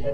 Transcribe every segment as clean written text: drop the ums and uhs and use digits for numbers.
Hey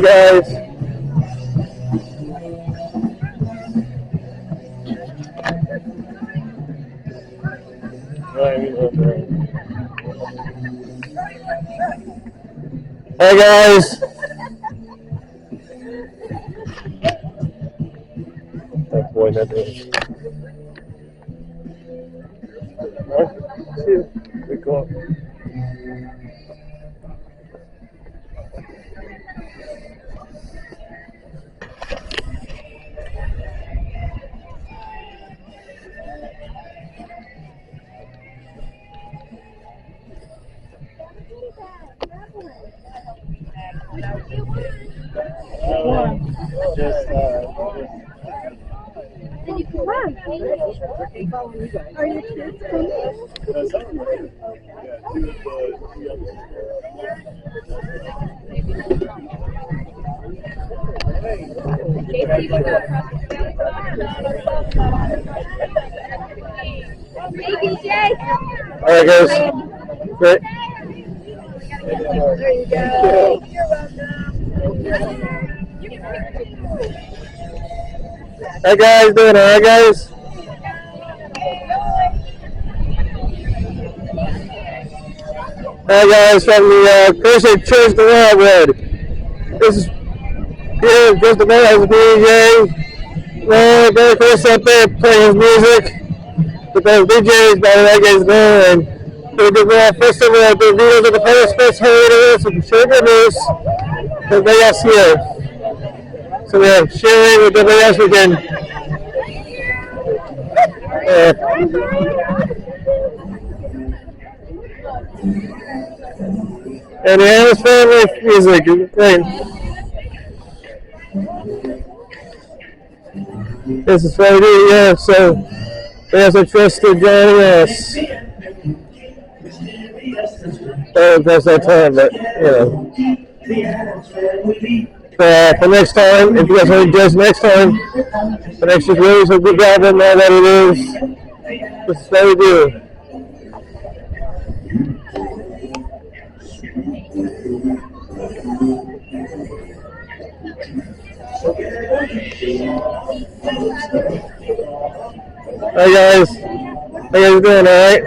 guys. Hey guys. That boy, that is. We go. Just Are your kids coming? Alright guys. Great. There you go. Hey guys, doing alright guys? Hey guys, from the Christian Church the Wildwood. This is here just about as a DJ. Man, very Chris up there playing his music. With those DJs by the way guys know, and we did the first of all the videos of the first Halloween so share good news. Everybody else here. So we're sharing with everybody else we can. And the Adams family music is great. This is what we do, yeah, so there's a trusted joining us. That's that time, but you know. For next time, if you guys want to judge next time, the next week's release a good album, all that it is. This is what we do. Hey guys, how you guys doing, alright?